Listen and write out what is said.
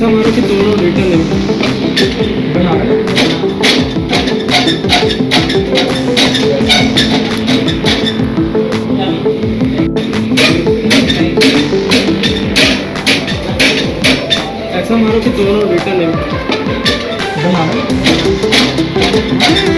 ऐसा मारो कि दोनों रिटर्न है। बना रहे हैं। ऐसा मारो कि दोनों रिटर्न है। बना रहे हैं।